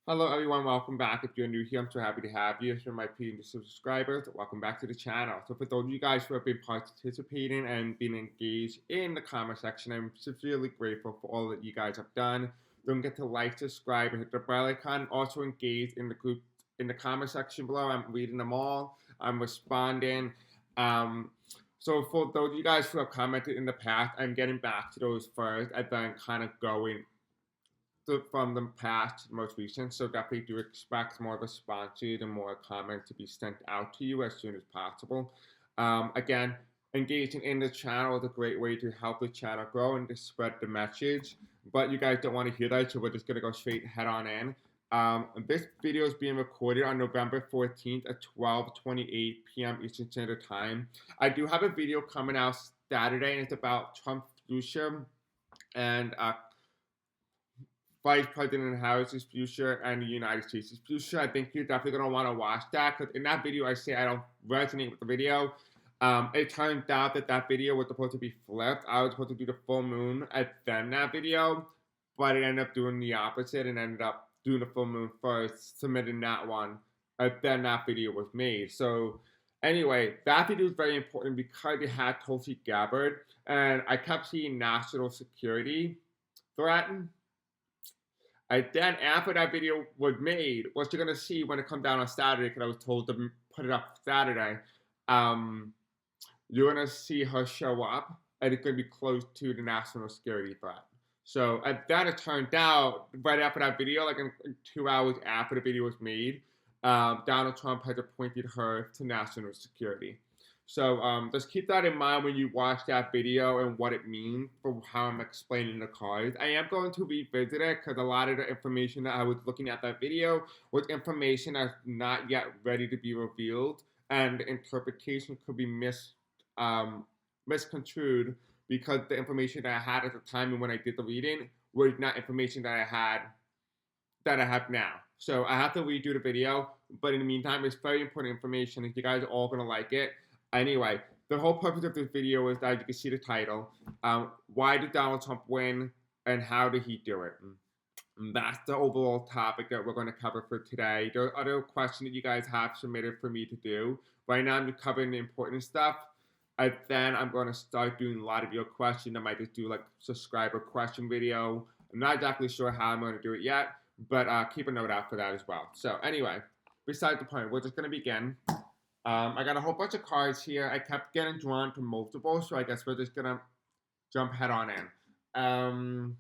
Hello everyone, welcome back. If you're new here, I'm so happy to have you. If you're my previous subscribers, welcome back to the channel. So for those of you guys who have been participating and been engaged in the comment section, I'm sincerely grateful for all that you guys have done. Don't forget to like, subscribe, and hit the bell icon. Also engage in the group in the comment section below. I'm reading them all. I'm responding. Um, so for those of you guys who have commented in the past, I'm getting back to those first and then kind of going from the past to the most recent. So definitely do expect more responses and more comments to be sent out to you as soon as possible. Again, engaging in the channel is a great way to help the channel grow and to spread the message. But you guys don't want to hear that, so we're just gonna go straight head on in. This video is being recorded on November 14th at 12:28 p.m. Eastern Standard Time. I do have a video coming out Saturday, and it's about Trump's future and Vice President Harris's future and the United States' future. I think you're definitely going to want to watch that because in that video, I say I don't resonate with the video. It turned out that that video was supposed to be flipped. I was supposed to do the full moon and then that video, but it ended up doing the opposite and ended up doing the full moon first, submitting that one, and then that video was made. So anyway, that video is very important because it had Tulsi Gabbard, and I kept seeing national security threatened. And then after that video was made, what you're gonna see when it comes down on Saturday, because I was told to put it up Saturday, um, you're gonna see her show up, and it's gonna be close to the national security threat. So, and then it turned out right after that video, like in 2 hours after the video was made, Donald Trump has appointed her to national security. So just keep that in mind when you watch that video and what it means for how I'm explaining the cards. I am going to revisit it because a lot of the information that I was looking at that video was information that's not yet ready to be revealed, and the interpretation could be misconstrued because the information that I had at the time and when I did the reading was not information that I have now. So I have to redo the video, but in the meantime, it's very important information. If you guys are all gonna like it, anyway, the whole purpose of this video is that you can see the title. Why did Donald Trump win and how did he do it? And that's the overall topic that we're going to cover for today. There are other questions that you guys have submitted for me to do. Right now, I'm covering the important stuff. And then I'm going to start doing a lot of your questions. I might just do like subscriber question video. I'm not exactly sure how I'm going to do it yet, but keep a note out for that as well. So anyway, besides the point, we're just going to begin. I got a whole bunch of cards here. I kept getting drawn to multiple, so I guess we're just gonna jump head on in.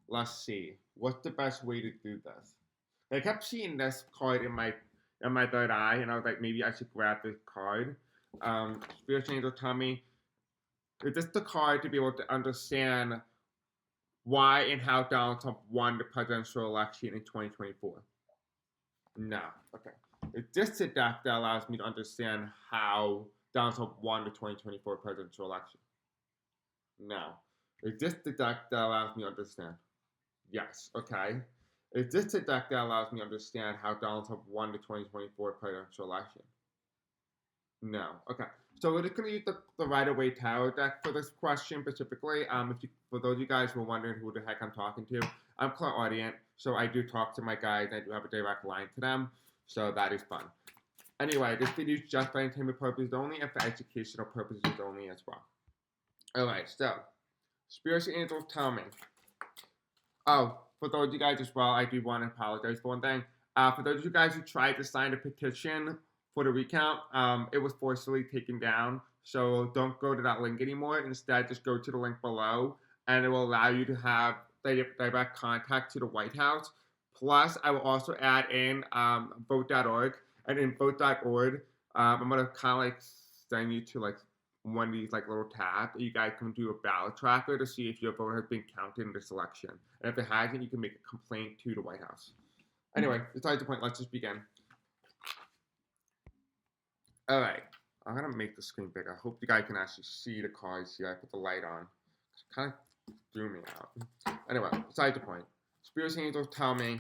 Let's see. What's the best way to do this? I kept seeing this card in my third eye, and I was like, maybe I should grab this card. Spirit Angel tell me, is this the card to be able to understand why and how Donald Trump won the presidential election in 2024? No. Okay. It's just a deck that allows me to understand how Donald Trump won the 2024 presidential election. No. It's just the deck that allows me to understand. Yes. Okay. It's just a deck that allows me to understand how Donald Trump won the 2024 presidential election. No. Okay. So we're just gonna use the Rider-Waite Tarot deck for this question specifically. If you, for those of you guys who are wondering who the heck I'm talking to, I'm clairaudient, so I do talk to my guides. I do have a direct line to them, so that is fun. Anyway, this video is just for entertainment purposes only and for educational purposes only as well. Alright, so spirits and angels tell me. Oh, for those of you guys as well, I do want to apologize for one thing. For those of you guys who tried to sign a petition for the recount, it was forcibly taken down. So don't go to that link anymore. Instead, just go to the link below, and it will allow you to have direct contact to the White House. Plus, I will also add in vote.org, and in vote.org, I'm gonna kind of like send you to like one of these like little tabs. You guys can do a ballot tracker to see if your vote has been counted in this election. And if it hasn't, you can make a complaint to the White House. Anyway, besides the point, let's just begin. All right, I'm gonna make the screen bigger. I hope you guys can actually see the cards here. I put the light on. It kind of threw me out. Anyway, besides the point. Spirits and angels tell me.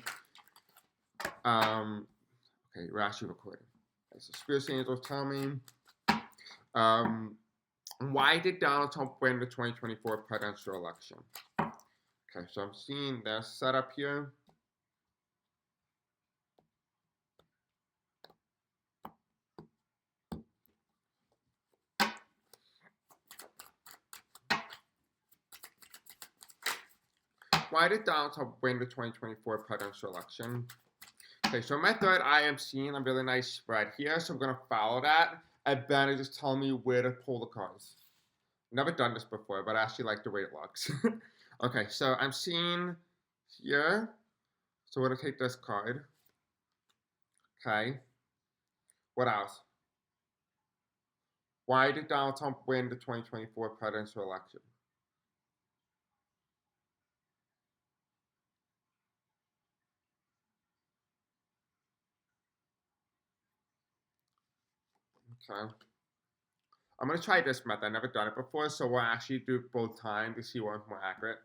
Okay, we're actually recording. Okay, so spirits and angels tell me. Why did Donald Trump win the 2024 presidential election? Okay, so I'm seeing their setup here. why did Donald Trump win the 2024 presidential election? Okay, so my third, I am seeing a really nice spread here, so I'm going to follow that, and then it just tell me where to pull the cards. Never done this before, but I actually like the way it looks. Okay, so I'm seeing here, so we're going to take this card. Okay, what else? Why did Donald Trump win the 2024 presidential election? Okay. I'm going to try this method. I've never done it before, so we'll actually do both times to see what's more accurate.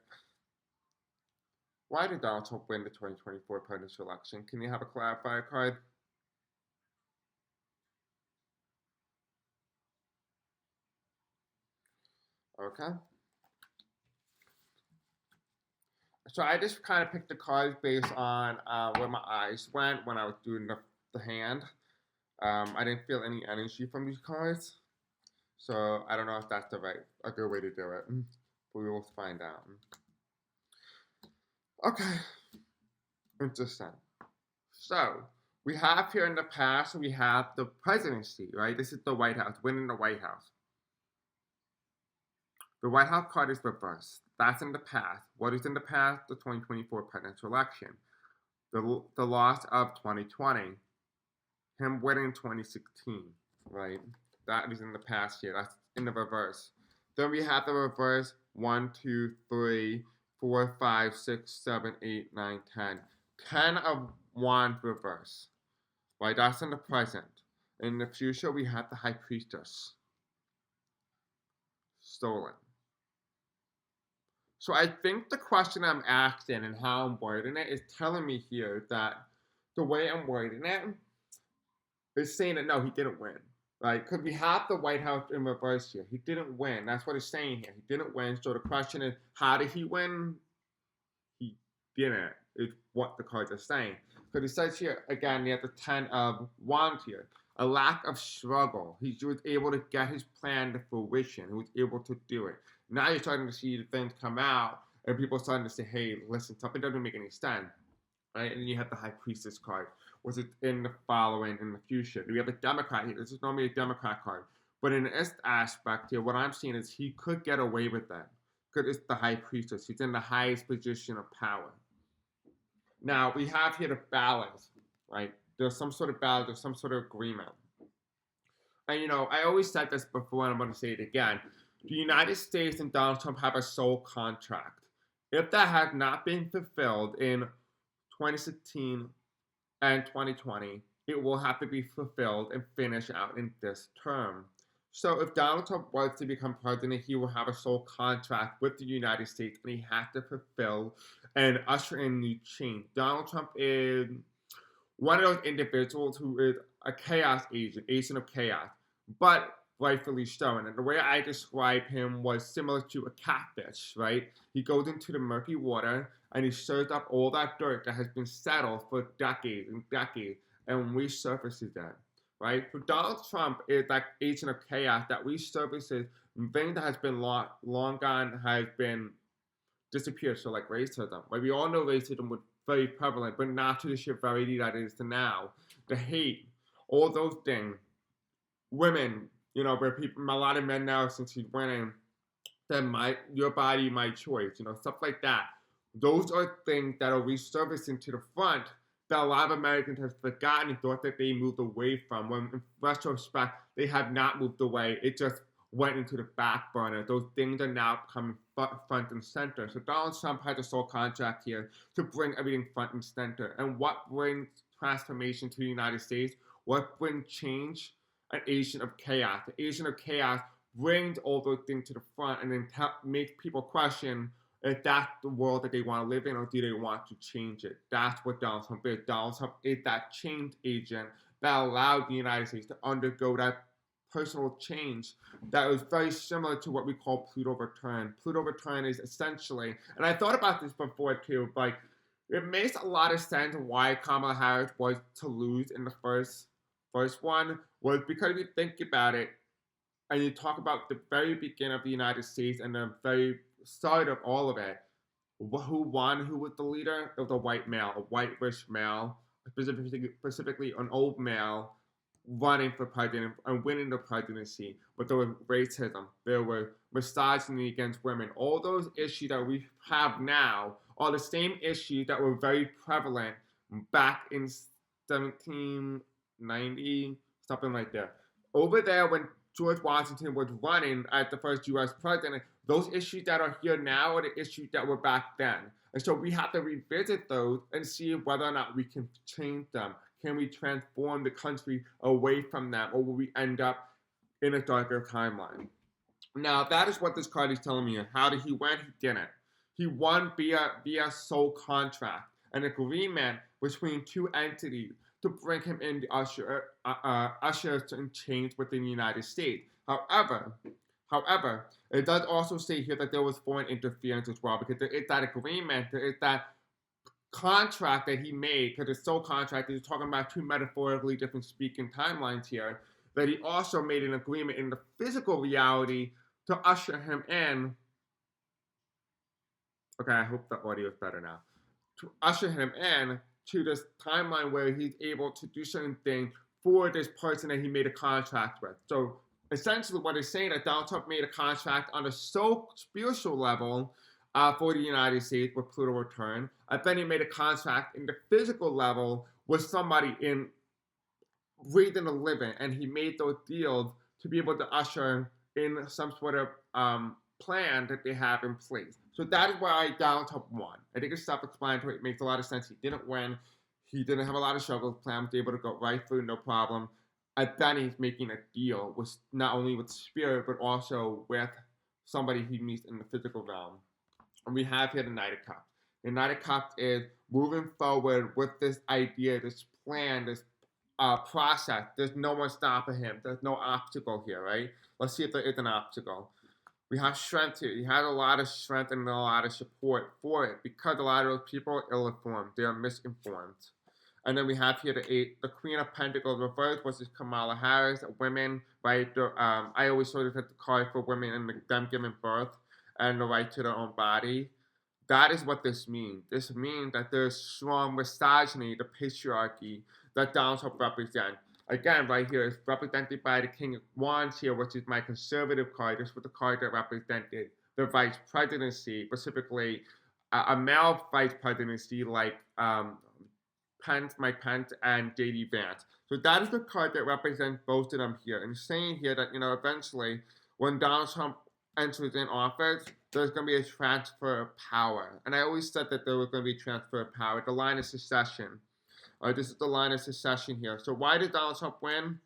Why did Donald Trump win the 2024 presidential election? Can you have a clarifier card? Okay. So I just kind of picked the cards based on where my eyes went when I was doing the hand. I didn't feel any energy from these cards. So I don't know if that's a good way to do it. But we will find out. Okay. Interesting. So we have here in the past, we have the presidency, right? This is the White House, winning the White House. The White House card is reversed. That's in the past. What is in the past? The 2024 presidential election. The loss of 2020. Him winning 2016, right? That is in the past here. That's in the reverse. Then we have the reverse 1, 2, 3, 4, 5, 6, 7, 8, 9, 10. 10 of Wands reverse. Right? That's in the present. In the future, we have the High Priestess. Stolen. So I think the question I'm asking and how I'm wording it is telling me here that the way I'm wording it is saying that no, he didn't win. Right? Because we have the White House in reverse here. He didn't win. That's what it's saying here. He didn't win. So the question is, how did he win? He didn't. Is what the cards are saying. Because it says here, again, you have the 10 of Wands here. A lack of struggle. He was able to get his plan to fruition. He was able to do it. Now you're starting to see the things come out, and people are starting to say, hey, listen, something doesn't make any sense. Right? And then you have the High Priestess card. Was it in the following, in the future? We have the Democrat here. This is normally a Democrat card. But in this aspect here, what I'm seeing is he could get away with that. Because it's the High Priestess. He's in the highest position of power. Now, we have here the balance, right? There's some sort of balance, there's some sort of agreement. And, you know, I always said this before, and I'm going to say it again. The United States and Donald Trump have a sole contract. If that has not been fulfilled in 2016 and 2020, it will have to be fulfilled and finished out in this term. So if Donald Trump was to become president, he will have a sole contract with the United States, and he has to fulfill and usher in new change. Donald Trump is one of those individuals who is a chaos agent of chaos, but rightfully so. And the way I describe him was similar to a catfish, right? He goes into the murky water and he stirs up all that dirt that has been settled for decades and decades and resurfaces that. Right? For Donald Trump is that agent of chaos that resurfaces thing that has been long gone has been disappeared. So like racism. Right? We all know racism was very prevalent, but not to the severity that it is to now. The hate, all those things. Women, you know, where people, a lot of men now, since he's winning, said, your body, my choice, you know, stuff like that. Those are things that are resurfacing to the front that a lot of Americans have forgotten and thought that they moved away from, when in retrospect, they have not moved away. It just went into the back burner. Those things are now coming front and center. So Donald Trump has a sole contract here to bring everything front and center. And what brings transformation to the United States? What brings change? An agent of chaos. The agent of chaos brings all those things to the front and then makes people question if that's the world that they want to live in, or do they want to change it. That's what Donald Trump is. Donald Trump is that change agent that allowed the United States to undergo that personal change that was very similar to what we call Pluto return. Pluto return is essentially, and I thought about this before too, but it makes a lot of sense why Kamala Harris was to lose in the first one, was because if you think about it and you talk about the very beginning of the United States and the very start of all of it, who won, who was the leader? It was a white male, a white rich male, specifically an old male running for president and winning the presidency. But there was racism, there was misogyny against women. All those issues that we have now are the same issues that were very prevalent back in 1790, something like that. Over there, when George Washington was running as the first U.S. president, those issues that are here now are the issues that were back then. And so we have to revisit those and see whether or not we can change them. Can we transform the country away from them, or will we end up in a darker timeline? Now, that is what this card is telling me. How did he win? He didn't. He won via sole contract, an agreement between two entities to bring him in the ushers and change within the United States. However, it does also say here that there was foreign interference as well, because there is that agreement, there is that contract that he made, because it's sole contract, he's talking about two metaphorically different speaking timelines here, that he also made an agreement in the physical reality to usher him in. Okay, I hope the audio is better now. To usher him in to this timeline where he's able to do certain things for this person that he made a contract with. So essentially what it's saying that Donald Trump made a contract on a spiritual level for the United States with Pluto return. And then he made a contract in the physical level with somebody in breathing a living, and he made those deals to be able to usher in some sort of plan that they have in place. So that is why Donald Trump won. I think it's self-explanatory. It makes a lot of sense. He didn't win. He didn't have a lot of struggles. Plan was able to go right through, no problem. And then he's making a deal with not only with spirit, but also with somebody he meets in the physical realm. And we have here the Knight of Cups. The Knight of Cups is moving forward with this idea, this plan, this process. There's no one stopping him. There's no obstacle here, right? Let's see if there is an obstacle. We have strength here. He had a lot of strength and a lot of support for it, because a lot of those people are ill-informed. They are misinformed. And then we have here the Queen of Pentacles reversed, which is Kamala Harris. Women, right? I always sort of hit the card for women and them giving birth and the right to their own body. That is what this means. This means that there's strong misogyny, the patriarchy that Donald Trump represents. Again, right here, it's represented by the King of Wands here, which is my conservative card. This was the card that represented the vice presidency, specifically a male vice presidency like Mike Pence, and J.D. Vance. So that is the card that represents both of them here. And saying here that, eventually, when Donald Trump enters in office, there's going to be a transfer of power. And I always said that there was going to be a transfer of power. The line of succession. This is the line of succession here. So why did Donald Trump win?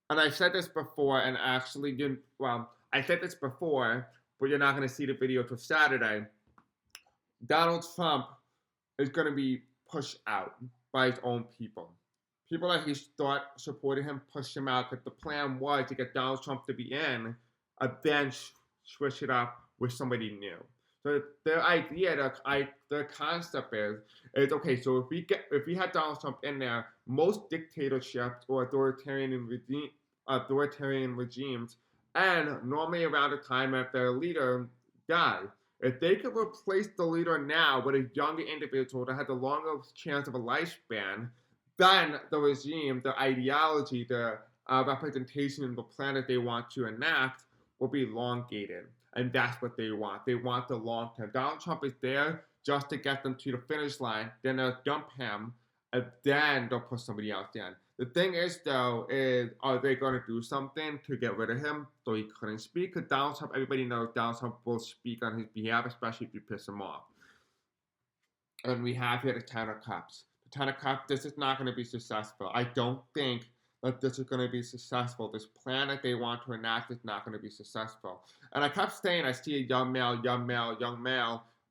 And I said this before, and actually, I said this before, but you're not going to see the video till Saturday. Donald Trump is going to be pushed out by his own people. People that he thought supported him pushed him out, because the plan was to get Donald Trump to be in, and then switch it up with somebody new. So their idea, their concept is okay. So if we had Donald Trump in there, most dictatorships or authoritarian regimes, and normally around the time that their leader dies, if they could replace the leader now with a younger individual that has a longer chance of a lifespan, then the regime, the ideology, the representation of the plan that they want to enact will be elongated. And that's what they want. They want the long term. Donald Trump is there just to get them to the finish line. Then they'll dump him, and then they'll put somebody else in. The thing is, though, are they going to do something to get rid of him so he couldn't speak? Because Donald Trump, everybody knows Donald Trump will speak on his behalf, especially if you piss him off. And we have here the Ten of Cups. The Ten of Cups, this is not going to be successful. I don't think that this is going to be successful. This plan that they want to enact is not going to be successful. And I kept saying I see a young male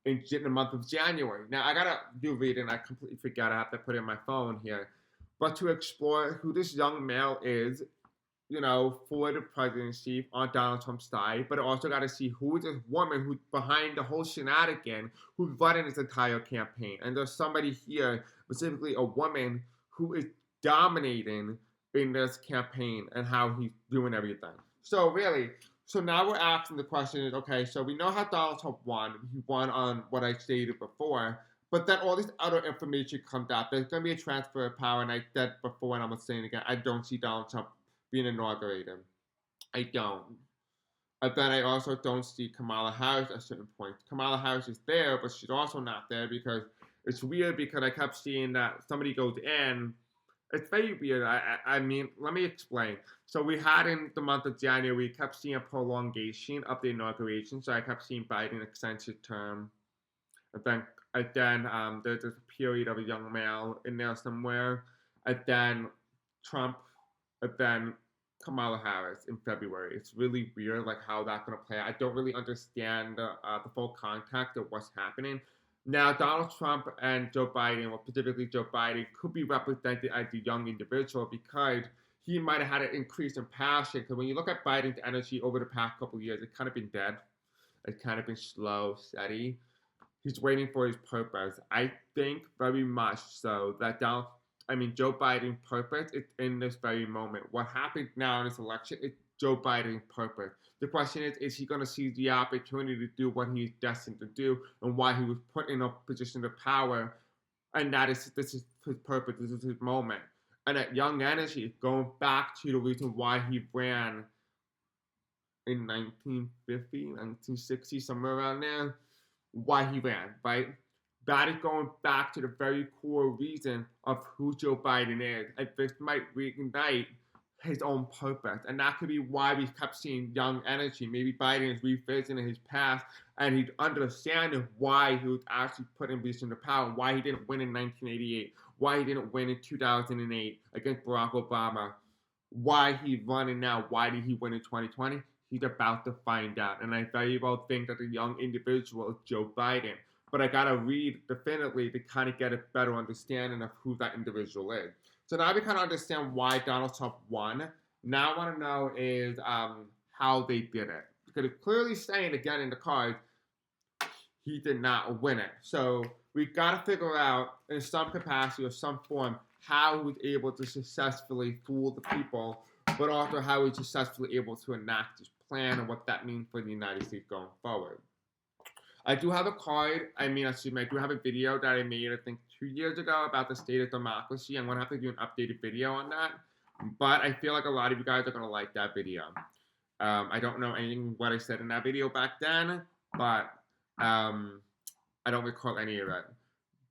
in the month of January. Now, I got to do reading. I completely forgot. I have to put it in my phone here. But to explore who this young male is, for the presidency on Donald Trump's side, but also got to see who is this woman who's behind the whole shenanigan, who's running this entire campaign. And there's somebody here, specifically a woman, who is dominating in this campaign and how he's doing everything. So really, So now we're asking the question is, okay, so we know how Donald Trump won. He won on what I stated before, but then all this other information comes out. There's going to be a transfer of power, and I said before, and I'm saying it again, I don't see Donald Trump being inaugurated. I don't. But then I also don't see Kamala Harris at certain points. Kamala Harris is there, but she's also not there because it's weird because I kept seeing that somebody goes in. It's very weird. I mean, let me explain. So we had in the month of January, we kept seeing a prolongation of the inauguration. So I kept seeing Biden extend his term. And then there's a period of a young male in there somewhere. And then Trump, and then Kamala Harris in February. It's really weird, like how that's gonna play out. I don't really understand the full context of what's happening. Now, Donald Trump and Joe Biden, or specifically Joe Biden, could be represented as a young individual because he might have had an increase in passion. Because when you look at Biden's energy over the past couple of years, it's kind of been dead. It's kind of been slow, steady. He's waiting for his purpose. I think very much so that Joe Biden's purpose is in this very moment. What happened now in this election is Joe Biden's purpose. The question is he going to seize the opportunity to do what he's destined to do and why he was put in a position of power? And this is his purpose. This is his moment. And that young energy, going back to the reason why he ran in 1950, 1960, somewhere around there, why he ran, right? That is going back to the very core reason of who Joe Biden is. And this might reignite his own purpose. And that could be why we kept seeing young energy. Maybe Biden is revisiting his past and he's understanding why he was actually put in position of power, why he didn't win in 1988, why he didn't win in 2008 against Barack Obama, why he's running now, why did he win in 2020? He's about to find out. And I very well think that the young individual is Joe Biden. But I gotta read definitively to kind of get a better understanding of who that individual is. So now we kind of understand why Donald Trump won. Now I want to know is how they did it. Because it's clearly saying again in the card, he did not win it. So we gotta figure out in some capacity or some form how he was able to successfully fool the people, but also how he was successfully able to enact his plan and what that means for the United States going forward. I do have a card, I do have a video that I made, I think, 2 years ago about the state of democracy. I'm going to have to do an updated video on that. But I feel like a lot of you guys are going to like that video. I don't know anything what I said in that video back then, but I don't recall any of it.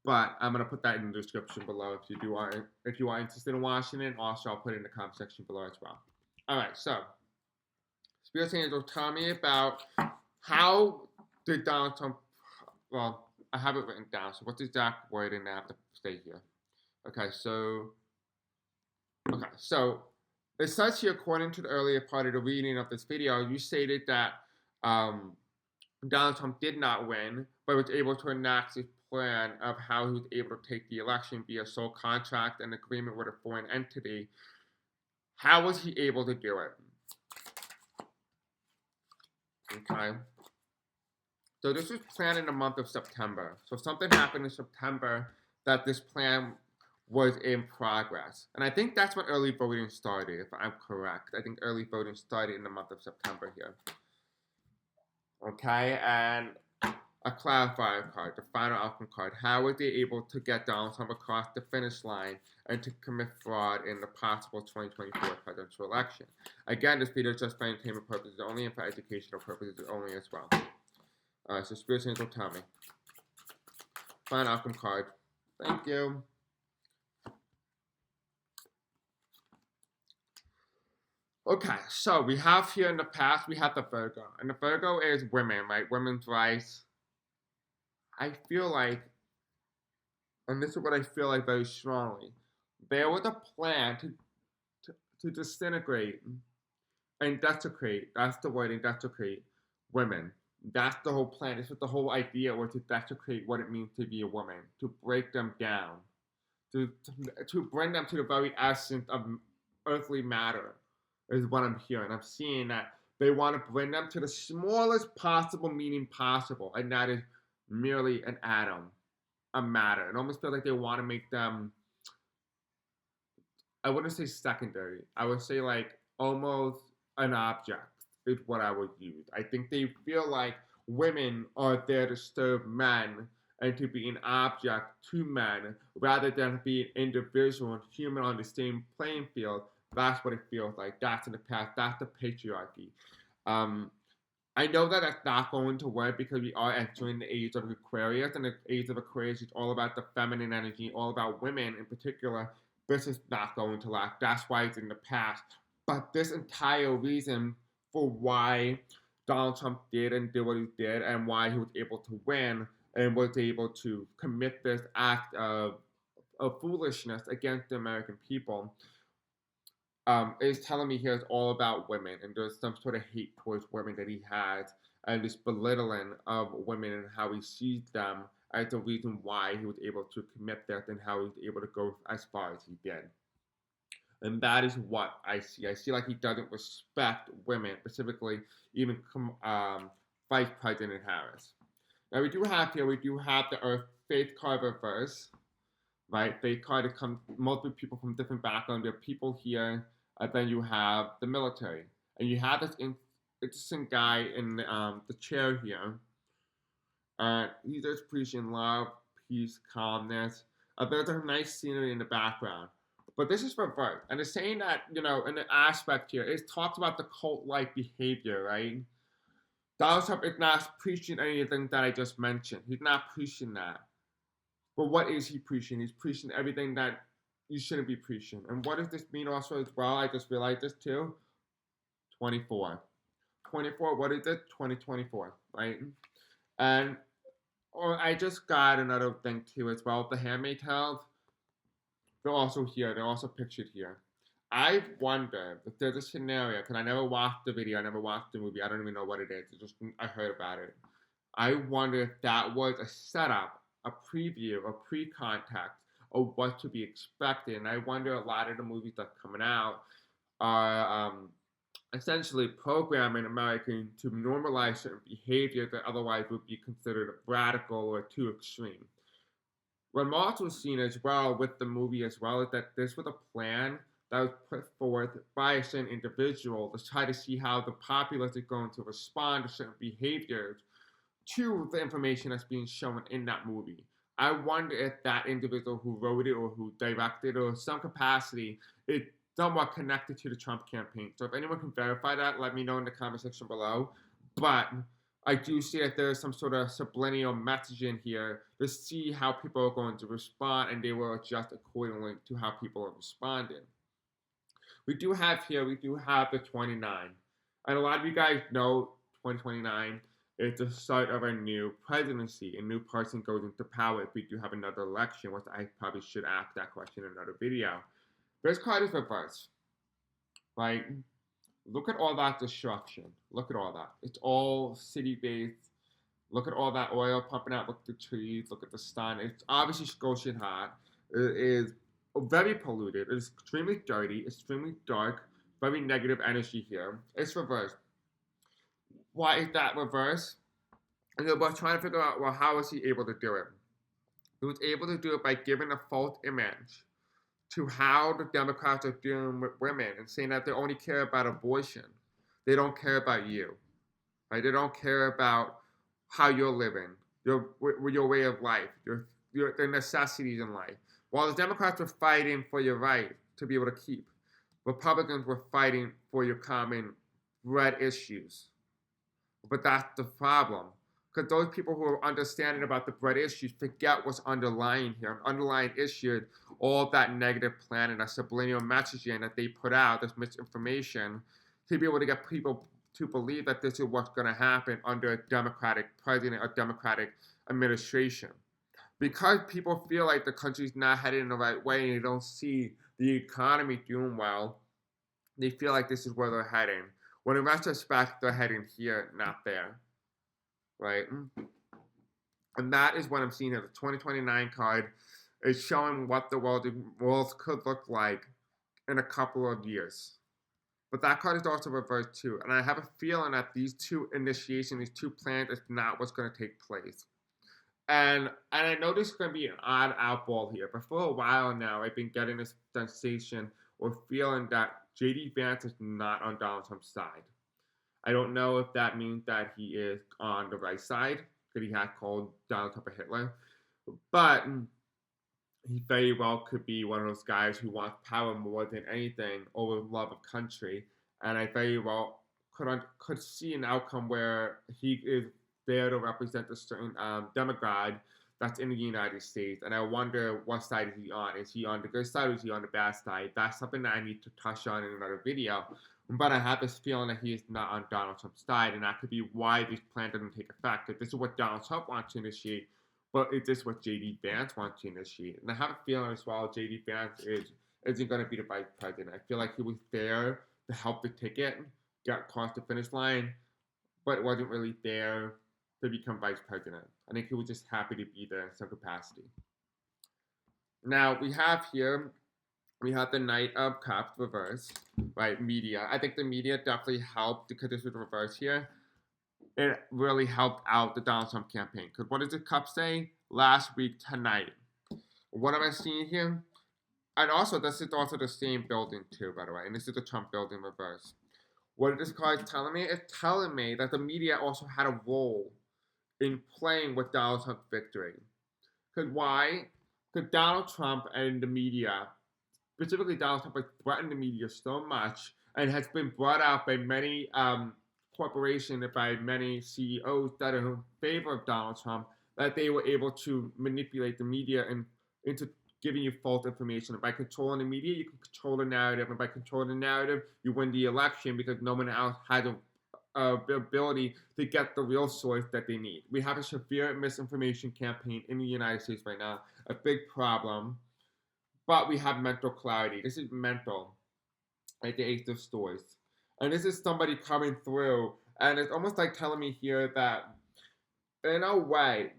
But I'm gonna put that in the description below if you are interested in watching it. Also, I'll put it in the comment section below as well. All right, so Spirit Angel, tell me about how did Donald Trump? Well, I have it written down. So what's the exact wording I have to say here? Okay, so it says here, according to the earlier part of the reading of this video, you stated that Donald Trump did not win, but was able to enact his plan of how he was able to take the election via sole contract and agreement with a foreign entity. How was he able to do it? Okay. So this was planned in the month of September. So something happened in September that this plan was in progress. And I think that's when early voting started, if I'm correct. I think early voting started in the month of September here. Okay, and a clarifier card, the final outcome card. How were they able to get Donald Trump across the finish line and to commit fraud in the possible 2024 presidential election? Again, this video is just for entertainment purposes only and for educational purposes only as well. So Spirit Angel, tell me. Final outcome card. Thank you. Okay, so we have here in the past, we have the Virgo. And the Virgo is women, right? Women's rights. I feel like, and this is what I feel like very strongly, there was a plan to disintegrate and desecrate, that's the word, and desecrate women. That's the whole plan. This is the whole idea, was to desecrate what it means to be a woman, to break them down, to bring them to the very essence of earthly matter, is what I'm hearing. I'm seeing that they want to bring them to the smallest possible meaning possible, and that is merely an atom, a matter. It almost feels like they want to make them, I wouldn't say secondary, I would say like almost an object. is what I would use. I think they feel like women are there to serve men and to be an object to men rather than be an individual and human on the same playing field. That's what it feels like. That's in the past. That's the patriarchy. Um, I know that that's not going to work because we are entering the age of Aquarius, and the age of Aquarius is all about the feminine energy, all about women in particular. This is not going to last. That's why it's in the past. But this entire reason for why Donald Trump did and did what he did, and why he was able to win and was able to commit this act of foolishness against the American people, is telling me here it's all about women, and there's some sort of hate towards women that he has, and this belittling of women and how he sees them as the reason why he was able to commit this and how he was able to go as far as he did. And that is what I see. I see like he doesn't respect women, specifically even Vice President Harris. Now we do have the Earth Faith card reverse, right? Faith card it comes multiple people from different backgrounds. There are people here, and then you have the military, and you have this interesting guy in the chair here. He's just preaching love, peace, calmness. There's a nice scenery in the background. But this is reversed. And it's saying that, in the aspect here, it talks about the cult-like behavior, right? Donald Trump is not preaching anything that I just mentioned. He's not preaching that. But what is he preaching? He's preaching everything that you shouldn't be preaching. And what does this mean also as well? I just realized this too. 24. 24, what is it? 2024, right? And I just got another thing too as well. The Handmaid's Tale, they're also here. They're also pictured here. I wonder if there's a scenario, because I never watched the video, I never watched the movie, I don't even know what it is. I heard about it. I wonder if that was a setup, a preview, a pre-context of what to be expected. And I wonder a lot of the movies that are coming out are essentially programming Americans to normalize certain behavior that otherwise would be considered radical or too extreme. What I'm also seeing as well with the movie as well is that this was a plan that was put forth by a certain individual to try to see how the populace is going to respond to certain behaviors to the information that's being shown in that movie. I wonder if that individual who wrote it or who directed or some capacity is somewhat connected to the Trump campaign. So if anyone can verify that, let me know in the comment section below. But I do see that there is some sort of subliminal messaging here to see how people are going to respond, and they will adjust accordingly to how people are responding. We do have the 29. And a lot of you guys know 2029 is the start of a new presidency. A new person goes into power if we do have another election, which I probably should ask that question in another video. This card is reversed, right? Look at all that destruction. Look at all that. It's all city-based. Look at all that oil pumping out. Look at the trees. Look at the sun. It's obviously scorching hot. It is very polluted. It's extremely dirty, extremely dark, very negative energy here. It's reversed. Why is that reversed? And we're trying to figure out, well, how is he able to do it? He was able to do it by giving a false image to how the Democrats are dealing with women and saying that they only care about abortion. They don't care about you. Right? They don't care about how you're living, your way of life, the necessities in life. While the Democrats were fighting for your right to be able to keep, Republicans were fighting for your common bread issues. But that's the problem. Because those people who are understanding about the bread issues forget what's underlying here. An underlying issue, all that negative plan and that subliminal messaging that they put out, this misinformation, to be able to get people to believe that this is what's going to happen under a Democratic president, a Democratic administration. Because people feel like the country's not headed in the right way and they don't see the economy doing well, they feel like this is where they're heading. When in retrospect, they're heading here, not there. Right? And that is what I'm seeing here. The 2029 card is showing what the world could look like in a couple of years. But that card is also reversed too. And I have a feeling that these two initiations, these two plans, is not what's going to take place. And I know this is going to be an odd outball here, but for a while now, I've been getting this sensation or feeling that J.D. Vance is not on Donald Trump's side. I don't know if that means that he is on the right side, because he had called Donald Trump a Hitler, but he very well could be one of those guys who wants power more than anything over love of country. And I very well could see an outcome where he is there to represent a certain demographic that's in the United States. And I wonder what side is he on? Is he on the good side or is he on the bad side? That's something that I need to touch on in another video. But I have this feeling that he is not on Donald Trump's side, and that could be why this plan doesn't take effect. Because this is what Donald Trump wants to initiate, but is this what J.D. Vance wants to initiate? And I have a feeling as well J.D. Vance isn't going to be the vice president. I feel like he was there to help the ticket get across the finish line, but wasn't really there to become vice president. I think he was just happy to be there in some capacity. Now, we have the Knight of Cups reverse, right? Media. I think the media definitely helped because this was reverse here. It really helped out the Donald Trump campaign. Because what does the cup say? Last week tonight. What am I seeing here? And also, this is also the same building too, by the way. And this is the Trump building reverse. What this card is telling me? It's telling me that the media also had a role in playing with Donald Trump's victory. Because why? Because Donald Trump and the media, specifically Donald Trump, has threatened the media so much and has been brought out by many corporations and by many CEOs that are in favor of Donald Trump, that they were able to manipulate the media into giving you false information. And by controlling the media, you can control the narrative. And by controlling the narrative, you win the election because no one else has the ability to get the real source that they need. We have a severe misinformation campaign in the United States right now, a big problem. But we have mental clarity. This is mental, like the Ace of Swords. And this is somebody coming through, and it's almost like telling me here that, in a way,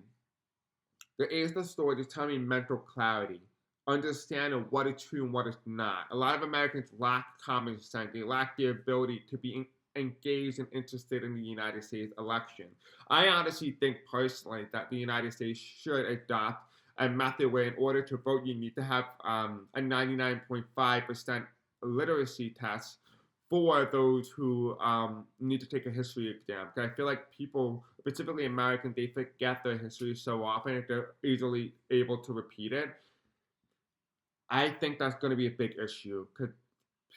the Ace of Swords is telling me mental clarity, understanding what is true and what is not. A lot of Americans lack common sense. They lack the ability to be engaged and interested in the United States election. I honestly think personally that the United States should adopt a method where in order to vote, you need to have a 99.5% literacy test for those who need to take a history exam. Because I feel like people, specifically Americans, they forget their history so often that they're easily able to repeat it. I think that's going to be a big issue because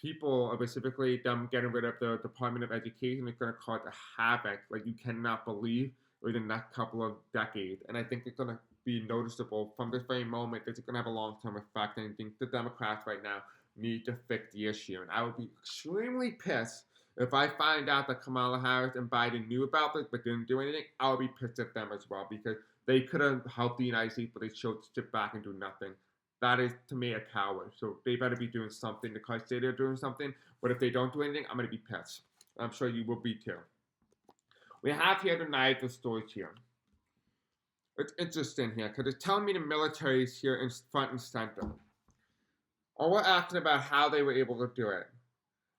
people, specifically them getting rid of the Department of Education, is going to cause a havoc like you cannot believe within the next couple of decades. And I think it's going to be noticeable from this very moment that it's going to have a long-term effect. And I think the Democrats right now need to fix the issue. And I would be extremely pissed if I find out that Kamala Harris and Biden knew about this but didn't do anything. I would be pissed at them as well because they could have helped the United States, but they chose to sit back and do nothing. That is, to me, a coward. So they better be doing something to say they're doing something. But if they don't do anything, I'm going to be pissed. I'm sure you will be too. We have here the Knight of Swords here. It's interesting here because it's telling me the military is here in front and center. Or we're asking about how they were able to do it.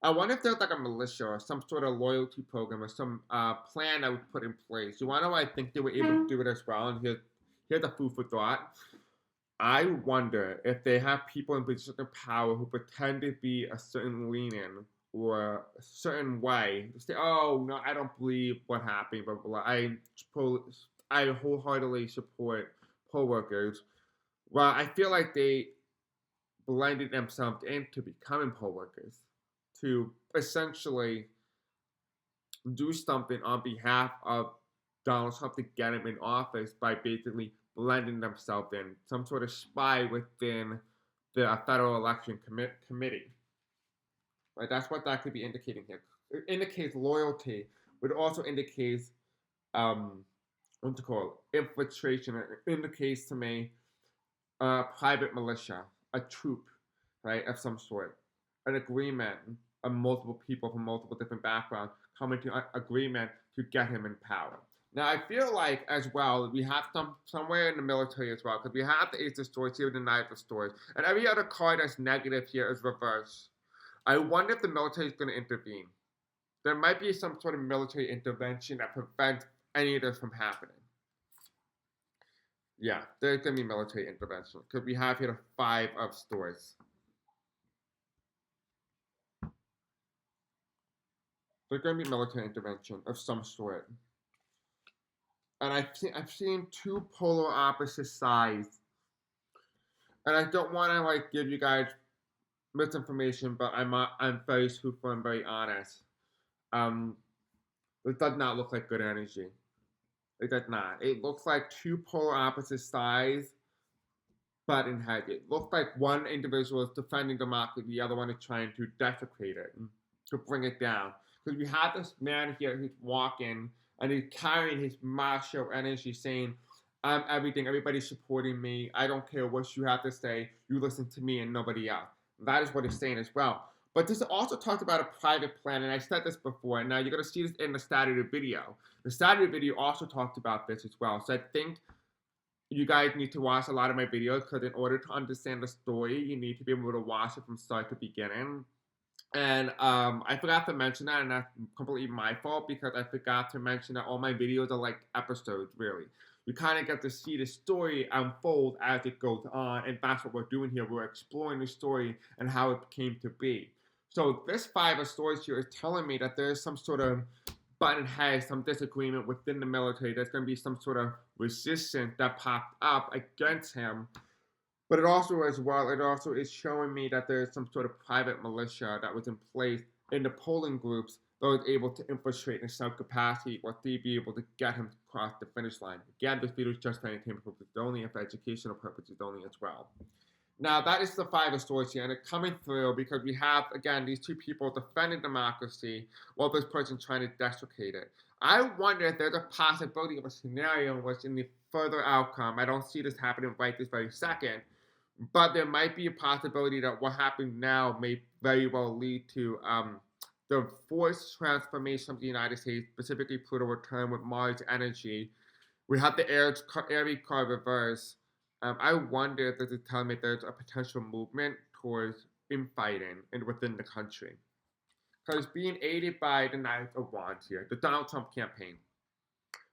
I wonder if there's like a militia or some sort of loyalty program or some plan that was put in place. You want to know why I think they were able to do it as well? And here's the food for thought. I wonder if they have people in positions of power who pretend to be a certain leaning or a certain way. Say, oh, no, I don't believe what happened, blah, blah, blah. I wholeheartedly support poll workers. Well, I feel like they blended themselves into becoming poll workers to essentially do something on behalf of Donald Trump to get him in office by basically blending themselves in, some sort of spy within the Federal Election Committee. Right, that's what that could be indicating here. It indicates loyalty, but it also indicates what's it called? Infiltration. It indicates to me a private militia, a troop, right, of some sort, an agreement of multiple people from multiple different backgrounds coming to an agreement to get him in power. Now, I feel like, as well, we have somewhere in the military as well, because we have the Ace of Swords here, the Knight of Swords, and every other card that's negative here is reverse. I wonder if the military is going to intervene. There might be some sort of military intervention that prevents any of this from happening. Yeah, there's going to be military intervention, because we have here the Five of Swords. There's going to be military intervention of some sort. And I've seen two polar opposite sides. And I don't want to like give you guys misinformation, but I'm very truthful and very honest. Um, it does not look like good energy. It does not. It looks like two polar opposite sides button headed. It looks like one individual is defending democracy, the other one is trying to desecrate it, to bring it down. Because we have this man here who's walking and he's carrying his martial energy saying, I'm everything, everybody's supporting me, I don't care what you have to say, you listen to me and nobody else. That is what he's saying as well. But this also talked about a private plan, and I said this before, and now you're going to see this in the Saturday video. The Saturday video also talked about this as well. So I think you guys need to watch a lot of my videos because in order to understand the story, you need to be able to watch it from start to beginning. And I forgot to mention that, and that's completely my fault because I forgot to mention that all my videos are like episodes, really. You kind of get to see the story unfold as it goes on, and that's what we're doing here. We're exploring the story and how it came to be. So this 5 of stories here is telling me that there's some sort of Biden has some disagreement within the military. There's going to be some sort of resistance that popped up against him. But it also, as well, it also is showing me that there's some sort of private militia that was in place in the polling groups that was able to infiltrate in some capacity or to be able to get him across the finish line. Again, this video is just for entertainment purposes only and for educational purposes only as well. Now, that is the 5 of stories here, and it's coming through because we have, again, these two people defending democracy while this person trying to desecrate it. I wonder if there's a possibility of a scenario in which in the further outcome, I don't see this happening right this very second, but there might be a possibility that what happened now may very well lead to the forced transformation of the United States, specifically Pluto return with Mars energy. We have the Aries card reverse. I wonder if this is telling me there's a potential movement towards infighting within the country. Because being aided by the Knight of Wands here, the Donald Trump campaign,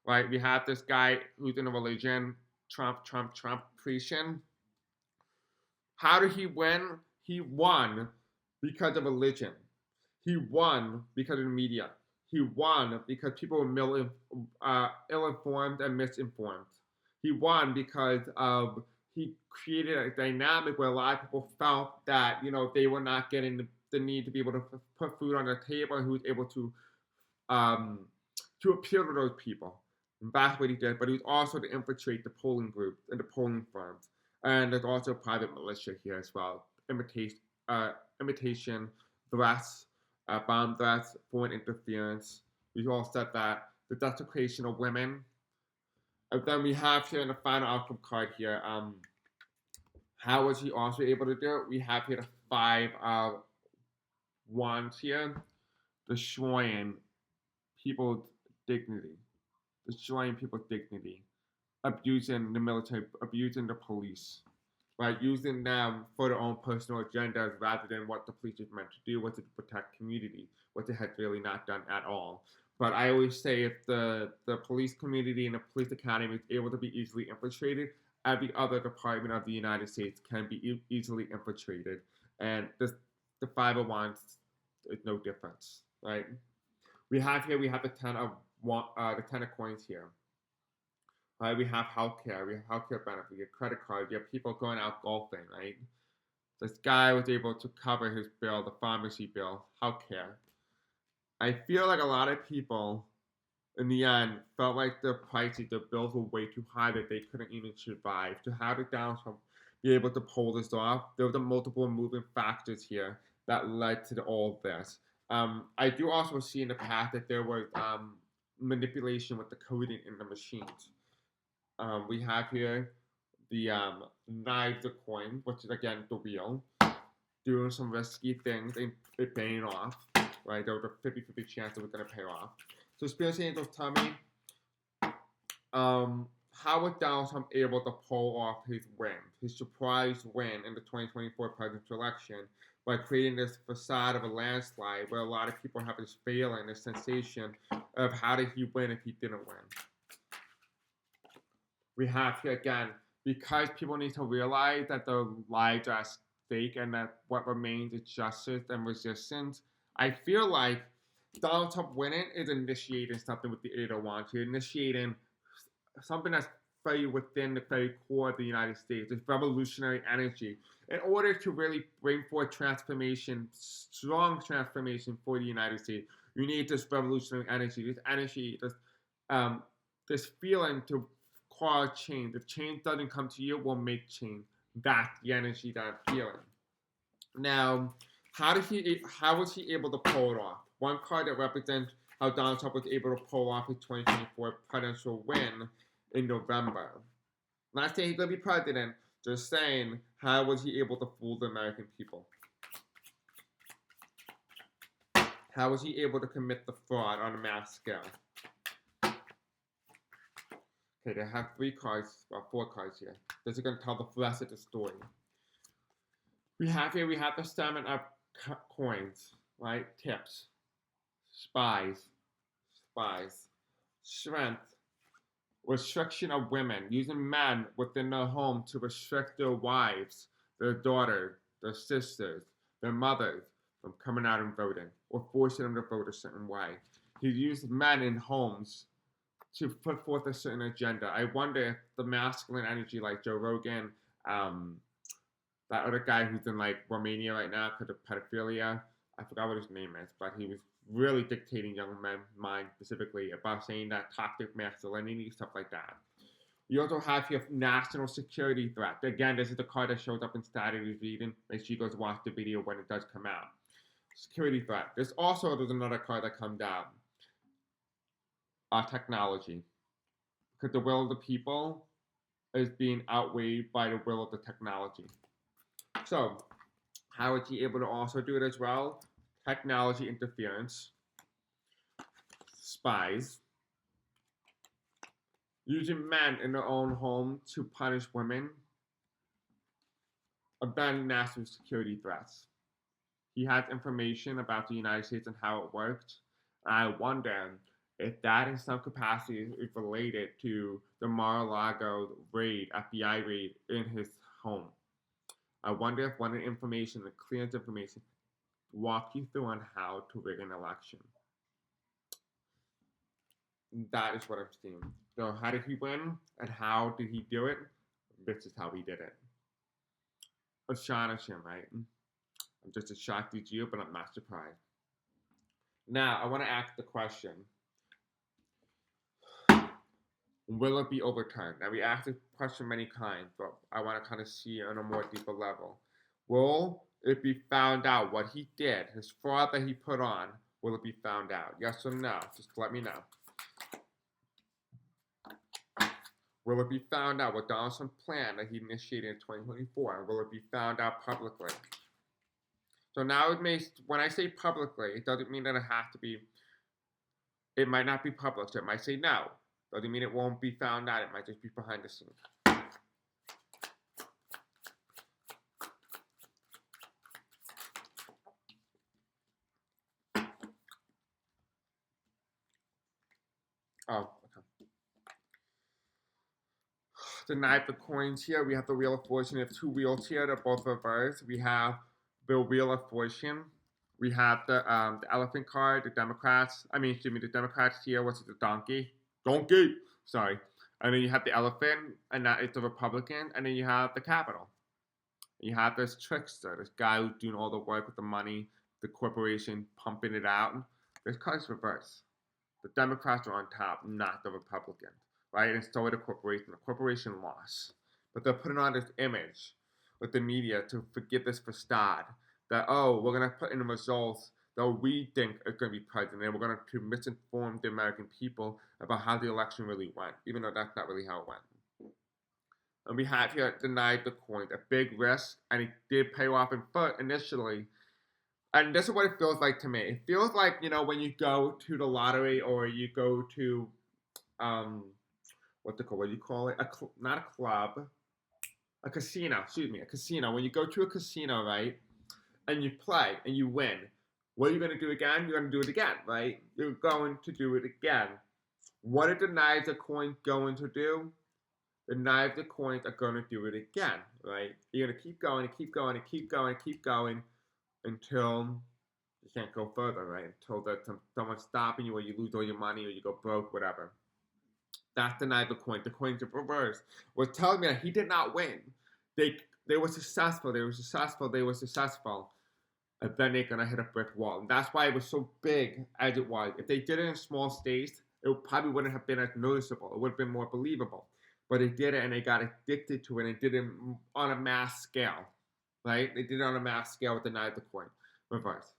right? We have this guy who's in a religion, Trump, Christian. How did he win? He won because of religion. He won because of the media. He won because people were ill-informed and misinformed. He won because he created a dynamic where a lot of people felt that they were not getting the need to be able to put food on their table, and he was able to appeal to those people. And that's what he did. But he was also to infiltrate the polling groups and the polling firms. And there's also a private militia here as well. Imitation threats, bomb threats, foreign interference. We all said that. The desecration of women. And then we have here in the final outcome card here, how was he also able to do it? We have here the 5 of Wands here, destroying people's dignity, abusing the military, abusing the police, right? Using them for their own personal agendas rather than what the police is meant to do, was to protect community, what they had really not done at all. But I always say if the police community and the police academy is able to be easily infiltrated, every other department of the United States can be easily infiltrated. And the 5 of Wands is no difference, right? We have the 10 of coins here. Right, we have healthcare, we have healthcare benefits, we have credit cards, we have people going out golfing, right? This guy was able to cover his bill, the pharmacy bill, healthcare. I feel like a lot of people, in the end, felt like the prices, the bills were way too high that they couldn't even survive. To have the Donald Trump be able to pull this off, there were the multiple moving factors here that led to all of this. I do also see in the past that there was manipulation with the coding in the machines. We have here the Knives of Coin, which is again the wheel, doing some risky things and it paying off, right? There was a 50-50 chance that it was going to pay off. So Spirit Angels tell me, how was Donald Trump able to pull off his win, his surprise win in the 2024 presidential election by creating this facade of a landslide where a lot of people have this feeling, this sensation of how did he win if he didn't win? We have here again, because people need to realize that their lives are at stake and that what remains is justice and resistance. I feel like Donald Trump winning is initiating something with the 801. He's initiating something that's very within the very core of the United States. This revolutionary energy. In order to really bring forth transformation, strong transformation for the United States, you need this revolutionary energy, um, this feeling to cause change. If change doesn't come to you, we'll make change. That's the energy that I'm feeling. Now, how was he able to pull it off? One card that represents how Donald Trump was able to pull off his 2024 presidential win in November. Not saying he's gonna be president, just saying how was he able to fool the American people? How was he able to commit the fraud on a mass scale? Okay, they have 4 cards here. This is gonna tell the rest of the story. We have the 7 of coins, right? Tips, spies, strength, restriction of women, using men within their home to restrict their wives, their daughters, their sisters, their mothers from coming out and voting, or forcing them to vote a certain way. He used men in homes to put forth a certain agenda. I wonder if the masculine energy, like Joe Rogan, that other guy who's in like Romania right now because of pedophilia, I forgot what his name is, but he was really dictating young men's minds specifically about saying that toxic masculinity, stuff like that. You also have your national security threat. Again, this is the card that shows up in Saturday's reading. Make sure you guys watch the video when it does come out. Security threat. There's another card that comes out. Technology. Because the will of the people is being outweighed by the will of the technology. So, how is he able to also do it as well? Technology interference, spies, using men in their own home to punish women, abandoning national security threats. He has information about the United States and how it worked. I wonder if that in some capacity is related to the Mar-a-Lago raid, FBI raid in his home. I wonder if one of the information, the clearest information, walk you through on how to rig an election. That is what I'm seeing. So how did he win and how did he do it? This is how he did it. Astonishing, right? I'm just as shocked as you, but I'm not surprised. Now, I want to ask the question. Will it be overturned? Now, we asked this question many times, but I want to kind of see on a more deeper level. Will it be found out what he did, his fraud that he put on? Will it be found out? Yes or no? Just let me know. Will it be found out what Donald Trump's plan that he initiated in 2024? Will it be found out publicly? So now when I say publicly, it doesn't mean that it has to be, it might not be public, so it might say no. Doesn't mean it won't be found out, it might just be behind the scenes. Oh, okay. The Knight of Coins here, we have the Wheel of Fortune. We have 2 wheels here, they're both reversed. We have the Wheel of Fortune. We have the elephant card, the Democrats here, what's it, the donkey? Sorry. And then you have the elephant, and that is the Republican, and then you have the Capitol. You have this trickster, this guy who's doing all the work with the money, the corporation pumping it out. This card's reversed. The Democrats are on top, not the Republicans, right? And so are the corporation. The corporation lost. But they're putting on this image with the media to forget this facade that, oh, we're going to put in the results that we think is going to be president, and we're going to misinform the American people about how the election really went, even though that's not really how it went. And we have here the Knight of Coins, a big risk, and it did pay off in foot initially. And this is what it feels like to me. It feels like, when you go to the lottery or you go to, what do you call it? Not a club, a casino, a casino. When you go to a casino, right, and you play and you win, what are you going to do again? You're going to do it again, right? You're going to do it again. What are the Knights of Coins going to do? The Knights of Coins are going to do it again, right? You're going to keep going and keep going and keep going and keep going until You can't go further, right? Until someone's stopping you, or you lose all your money, or you go broke, whatever. That's the night of the coin. The coin's in reverse. Was telling me that he did not win. They were successful. They were successful. They were successful. And then they're gonna hit a brick wall. And that's why it was so big as it was. If they did it in small states, it probably wouldn't have been as noticeable. It would have been more believable. But they did it, and they got addicted to it, and did it on a mass scale. Right? They did it on a mass scale with the night of the coin. Reverse.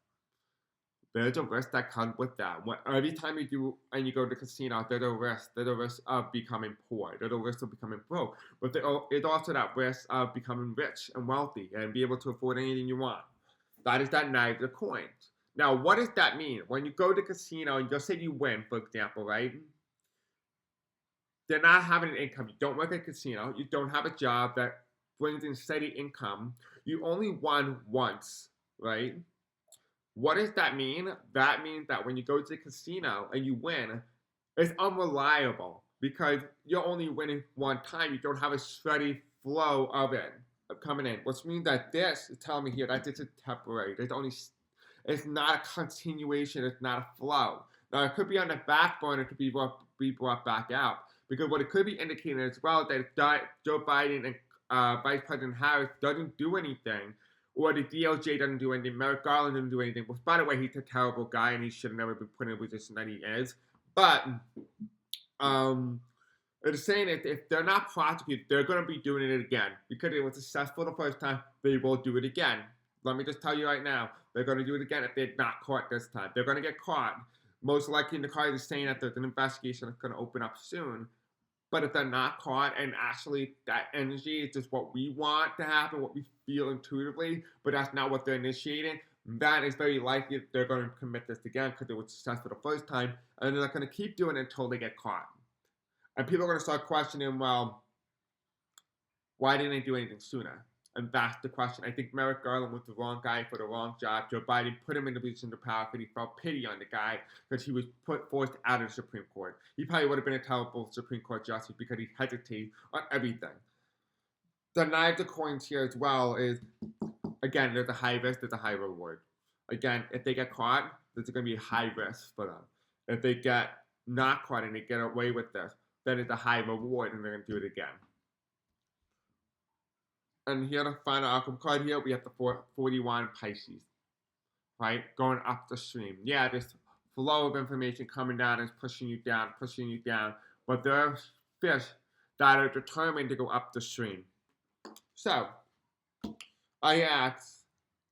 There's a risk that comes with that. Every time you do and you go to the casino, there's a risk. There's a risk of becoming poor. There's a risk of becoming broke. But there's also that risk of becoming rich and wealthy and be able to afford anything you want. That is that night of the coin. Now, what does that mean? When you go to the casino and just say you win, for example, right? They're not having an income. You don't work at a casino. You don't have a job that brings in steady income. You only won once, right? What does that mean? That means that when you go to the casino and you win, it's unreliable because you're only winning one time. You don't have a steady flow of it coming in, which means that this is telling me here that this is temporary. It's not a continuation. It's not a flow. Now it could be on the back burner to be brought back out, because what it could be indicating as well that if Joe Biden and Vice President Harris doesn't do anything, or the DOJ doesn't do anything, Merrick Garland doesn't do anything, which, by the way, he's a terrible guy and he should have never been put in a position that he is. But it's saying that if they're not prosecuted, they're going to be doing it again. Because it was successful the first time, they will do it again. Let me just tell you right now, they're going to do it again if they're not caught this time. They're going to get caught. Most likely, the card is saying that there's an investigation that's going to open up soon. But if they're not caught, and actually that energy is just what we want to happen, what we feel intuitively, but that's not what they're initiating, that is very likely that they're going to commit this again because they were successful the first time, and they're not going to keep doing it until they get caught. And people are going to start questioning, well, why didn't they do anything sooner? And that's the question. I think Merrick Garland was the wrong guy for the wrong job. Joe Biden put him in the position of power because he felt pity on the guy because he was forced out of the Supreme Court. He probably would have been a terrible Supreme Court justice because he hesitated on everything. The night of the coins here as well is, again, there's a high risk, there's a high reward. Again, if they get caught, there's going to be a high risk for them. If they get not caught and they get away with this, then it's a high reward and they're going to do it again. And here, the final outcome card here, we have the 41 Pisces, right? Going up the stream. Yeah, this flow of information coming down is pushing you down. But there are fish that are determined to go up the stream. So, I asked,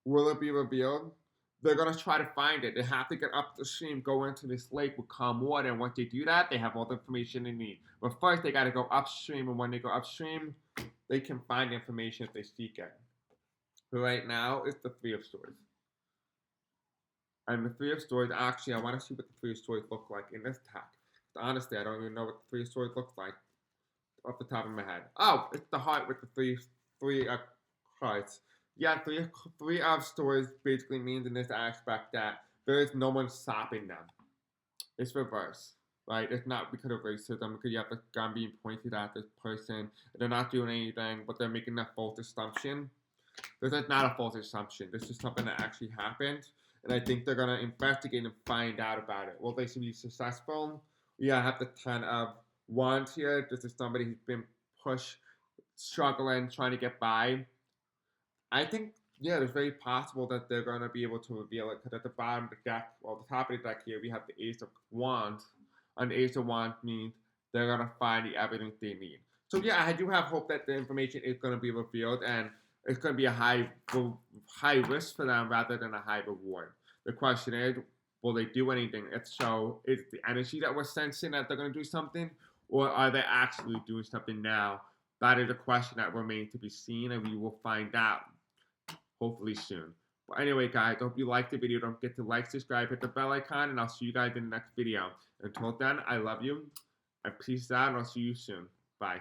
will it be revealed? They're going to try to find it. They have to get up the stream, go into this lake with calm water. And once they do that, they have all the information they need. But first, they got to go upstream. And when they go upstream, they can find information if they seek it. But right now, it's the Three of Swords. And the Three of Swords, actually, I want to see what the Three of Swords look like in this deck. Honestly, I don't even know what the Three of Swords looks like off the top of my head. Oh, it's the heart with the three cards. Yeah, three of Swords basically means in this aspect that there is no one stopping them. It's reverse. Right? It's not because of racism, because you have the gun being pointed at this person. They're not doing anything, but they're making that false assumption. This is not a false assumption. This is something that actually happened. And I think they're going to investigate and find out about it. Will they be successful? Yeah, I have the 10 of Wands here. This is somebody who's been pushed, struggling, trying to get by. I think, yeah, it's very possible that they're going to be able to reveal it. Because at the bottom of the deck, well, the top of the deck here, we have the Ace of Wands. And the Ace of Wands means they're going to find the evidence they need. So yeah, I do have hope that the information is going to be revealed and it's going to be a high risk for them rather than a high reward. The question is, will they do anything? If so, is the energy that we're sensing that they're going to do something, or are they actually doing something now? That is a question that remains to be seen, and we will find out hopefully soon. But anyway, guys, I hope you liked the video. Don't forget to like, subscribe, hit the bell icon, and I'll see you guys in the next video. Until then, I love you, and peace out, and I'll see you soon. Bye.